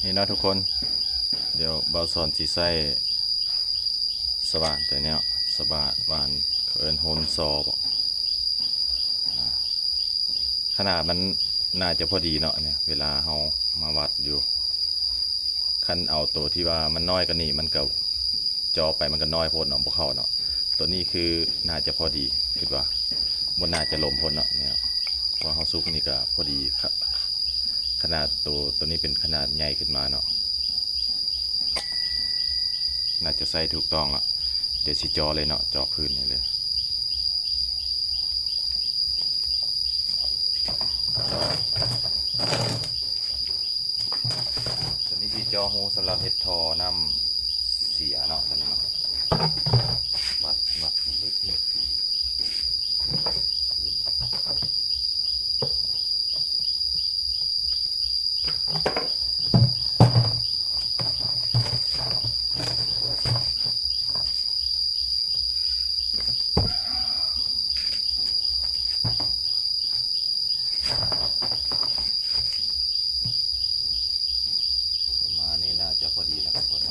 นี่นะทุกคนเดี๋ยวเบาสอนสีใส่สว่านตัวเนี้ยสว่านเอินโฮนซอบอกขนาดมันน่าจะพอดีเนาะเนี่ยเวลาเรามาวัดอยู่คันเอาตัวที่ว่ามันน้อยกันนี่มันก็จอไปมันก็น้อยโพดเนาะพวกเขาเนาะตัวนี้คือน่าจะพอดีคิดว่าบนน่าจะลมพ้นเนาะเนี่ยว่าเขาซุกนี่ก็พอดีขนาดตัวนี้เป็นขนาดใหญ่ขึ้นมาเนาะน่าจะใส่ถูกต้องละเดี๋ยวสิจอเลยเนาะจอพื้นนี่เลยตัวนี้สิจอหูสำหรับเห็ดทอน้ำเสียเนาะตัวนี้เนาะวัดลึกเลยนี่น่าจะพอดีแล้วทุกคน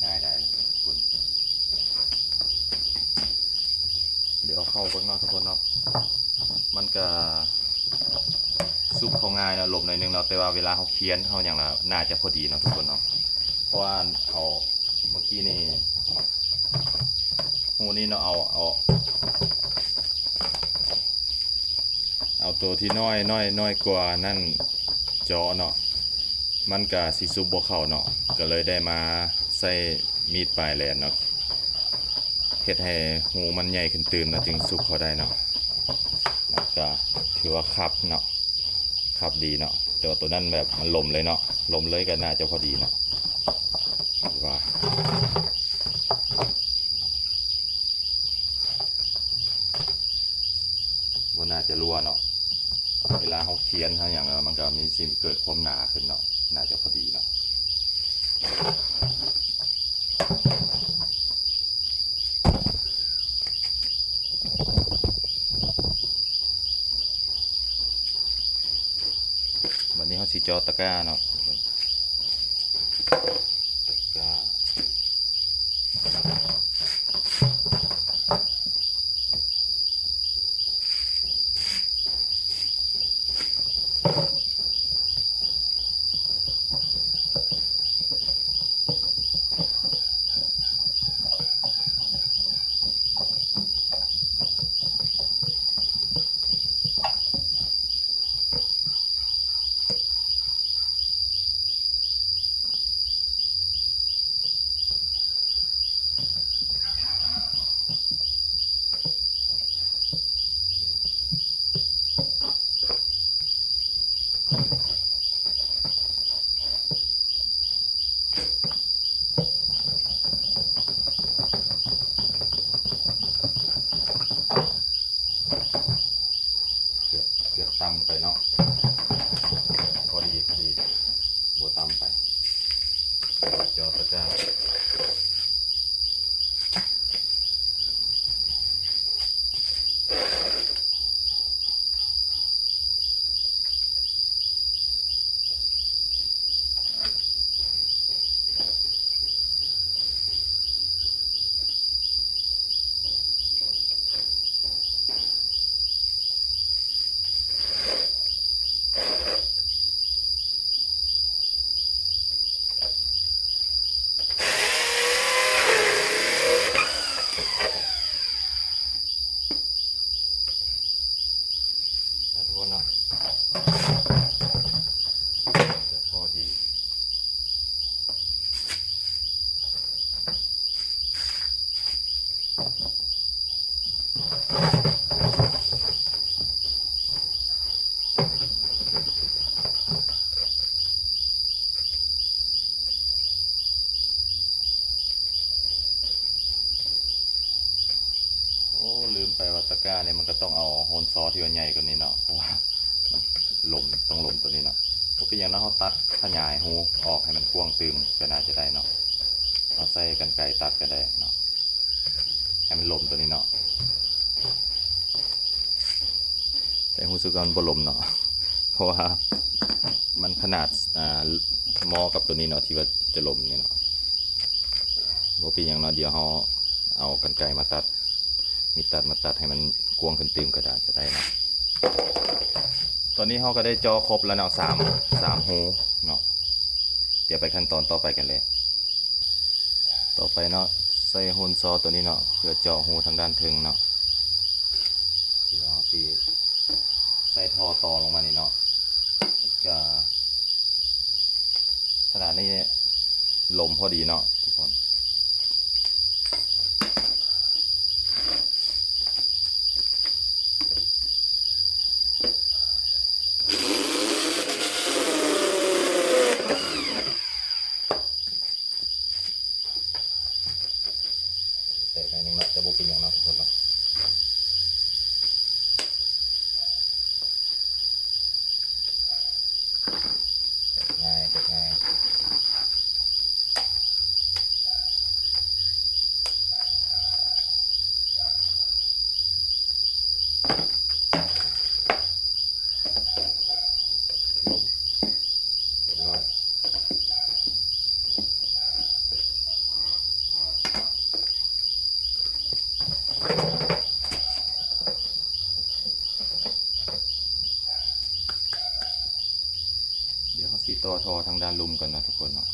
ง่ายได้ทุกคนเดี๋ยวเข้าเบื้องนอกทุกคนเนาะมันก็ซุปเขาง่ายนะหลบหน่อยนึงเนาะแต่ว่าเวลาเขาเคี้ยนเขาอย่างละน่าจะพอดีเนาะทุกคนเนาะเพราะว่าเอาเมื่อกี้นี่หูนี่เนาะเอาตัวที่น้อยกว่านั่นจอเนาะมันก็สิซุปบ่เข้าเนาะก็เลยได้มาใส่มีดปลายแหลมเนาะเฮ็ดให้หูมันใหญ่ขึ้นตื่มนะจึงซุปเข้าได้เนาะก็ถือว่าคับเนาะคับดีเนาะแต่ว่าตัวนั้นแบบมันลมเลยเนาะลมเลยก็น่าจะพอดีเนาะว่าว่าน่าจะรั่วเนาะเวลาเขาเคียนเขาอย่างมันก็มีสิ่งเกิดความหนาขึ้นเนาะน่าจะพอดีเนาะวันนี้เขาสีจอตะกร้าเนาะตะกร้าเกือบต่ำไปเนาะพอดีบัวต่ำไปจอตะกร้าทุกคนเนาะพอดีโอ้ลืมไปว่าตะกร้าเนี่ยมันก็ต้องเอาโฮนซอที่มันใหญ่กว่านี้เนาะเพราะว่า ลมต้องลมตัวนี้เนาะก็เป็นอย่างนั้นเขาตัดขยายหูออกให้มันกว้างตืมก็น่าจะได้เนาะเอาใส่กันไกรตัดก็ได้เนาะให้มันลมตัวนี้เนาะแต่หูสึกว่ามันบ่ลมเนาะเพราะว่ามันขนาดมอกับตัวนี้เนาะที่ว่าจะลมนี่เนาะว่าเป็นอย่างเนาะเดี๋ยวเขาเอากันไกรมาตัดมีตัดมาตัดให้มันกว้างขึ้นตืมก็ได้จะได้นะตอนนี้เขาก็ได้จอครบแล้วเนาะสามหูเนาะเดี๋ยวไปขั้นตอนต่อไปกันเลยต่อไปเนาะใส่โฮนซอตัวนี้เนาะเพื่อเจาะหูทางด้านถึงเนาะที่เราที่ใส่ท่อต่อลงมานี่เนาะจะขนาดนี้ลมพอดีเนาะทุกคนแต่ในนึงเนาะจะบุเป็นอย่างเนาะทุกคนเนาะง่ายเก็บง่ายเรียบร้อยเดี๋ยวเขาสีต่อทอทางด้านลุมกันนะทุกคนเนาะ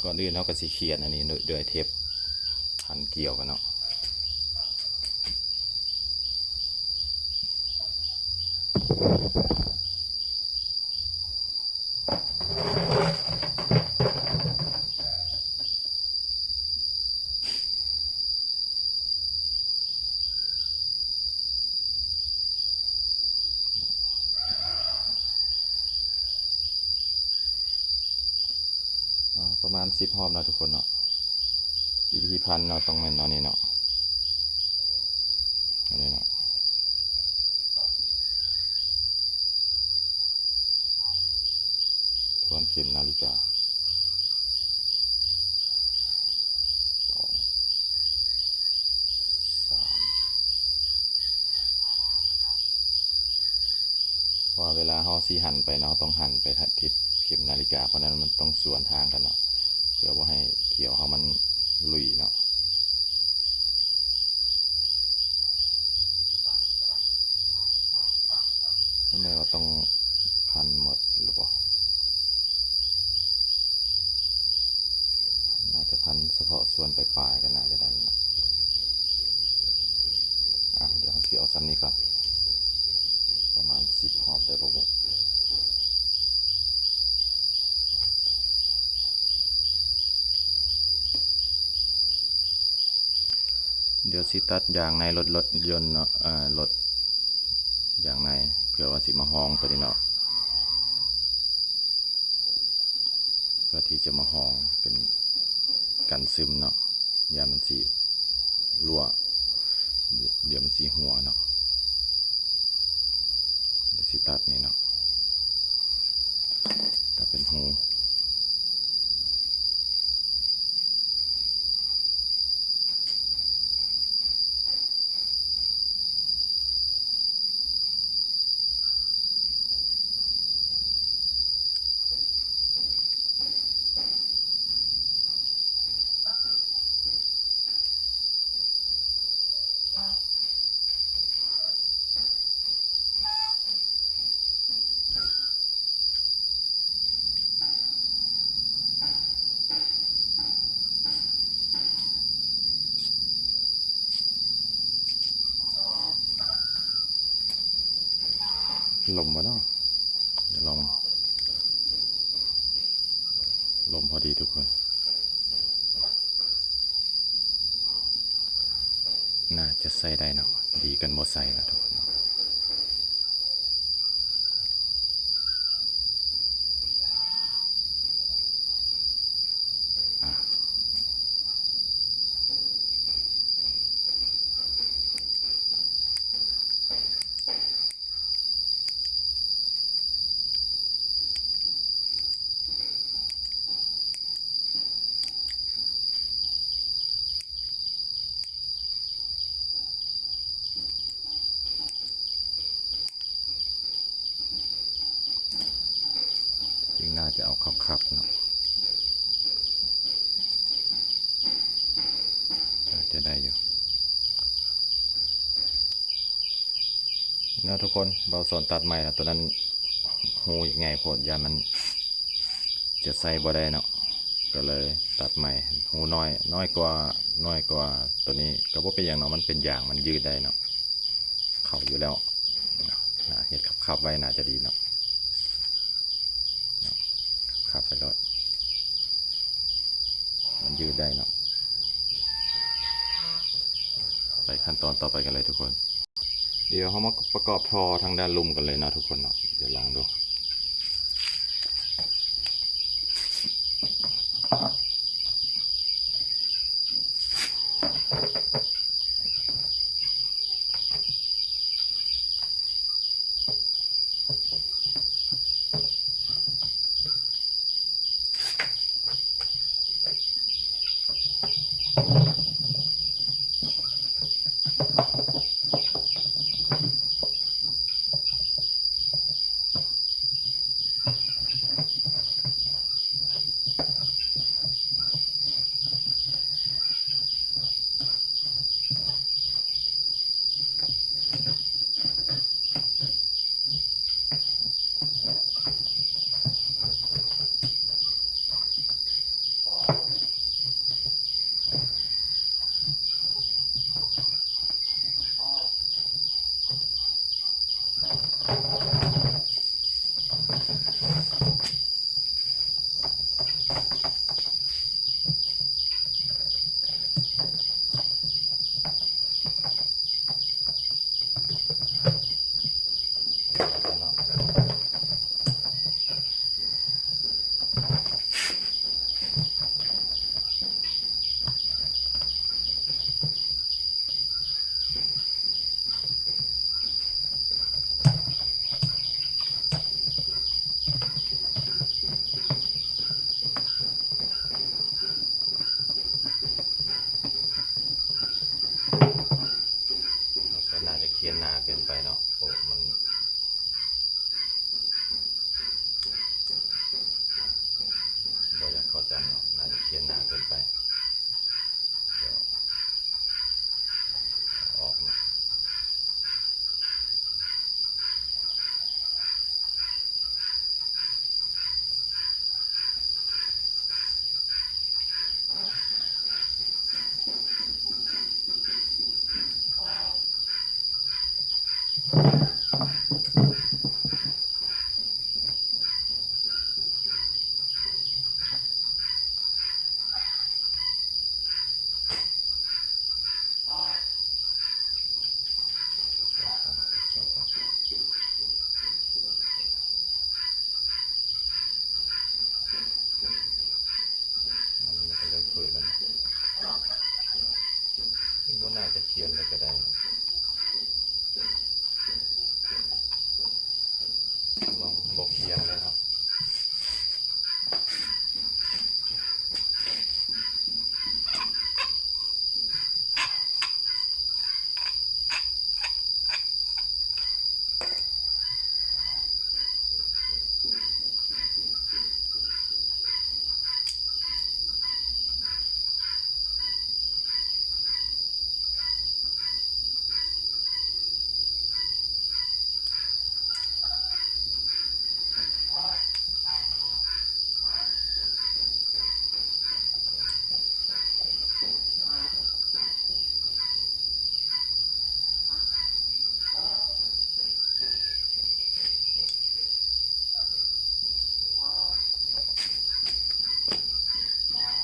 ก่อนอื่นเราก็สีเขียนอันนี้ด้วยเทปพันเกี่ยวกันเนาะประมาณ10 หอบนะทุกคนเนาะวิธีพันเนาะต้องเป็นเนาะนี่เนาะอันนี้เนาะทวนเข็มนาฬิกา2 3เพราะเวลาเขาสีหันไปเนาะต้องหันไปทิศเข็มนาฬิกาเพราะนั้นมันต้องสวนทางกันเนาะเพื่อว่าให้เขียวเขามันลุยเนาะนั่นเลยว่าต้องพันหมดหรือเปล่าน่าจะพันเฉพาะส่วนปลายๆกันน่าจะได้เนาะเดี๋ยวเขาเอาซ้ำนี้ก่อนประมาณ10 หอบได้ปะบุเดี๋ยวสิตัดยางในรถยนต์เนาะรถยางในเพื่อว่าสิมาห้องตัวนี้เนาะเพื่อที่จะมาห้องเป็นกันซึมเนาะยามันสีรั่วเดี๋ยวมันสีหัวเนาะเดี๋ยวสิตัดนี่เนาะตัดเป็นหูลมวะเนาะเดี๋ยวลองลมพอดีทุกคนน่าจะใส่ได้เนาะดีกันหมดใส่นะทุกคน กคนเบาสอนตัดใหม่นะตัวนั้นหูยังไงโพดยามันจะใส่บ่ได้เนาะก็เลยตัดใหม่หูน้อยกว่าตัวนี้ก็บ่เป็นอย่างเนาะมันเป็นอย่างมันยืดได้เนาะเข้าอยู่แล้วเฮ็ดขับไว้น่าจะดีเนาะขับไปรถมันยืดได้เนาะไปขั้นตอนต่อไปกันเลยทุกคน เดี๋ยวเขามาประกอบทอทางด้านลุ่มกันเลยเนาะทุกคนเนาะเดี๋ยวลองดู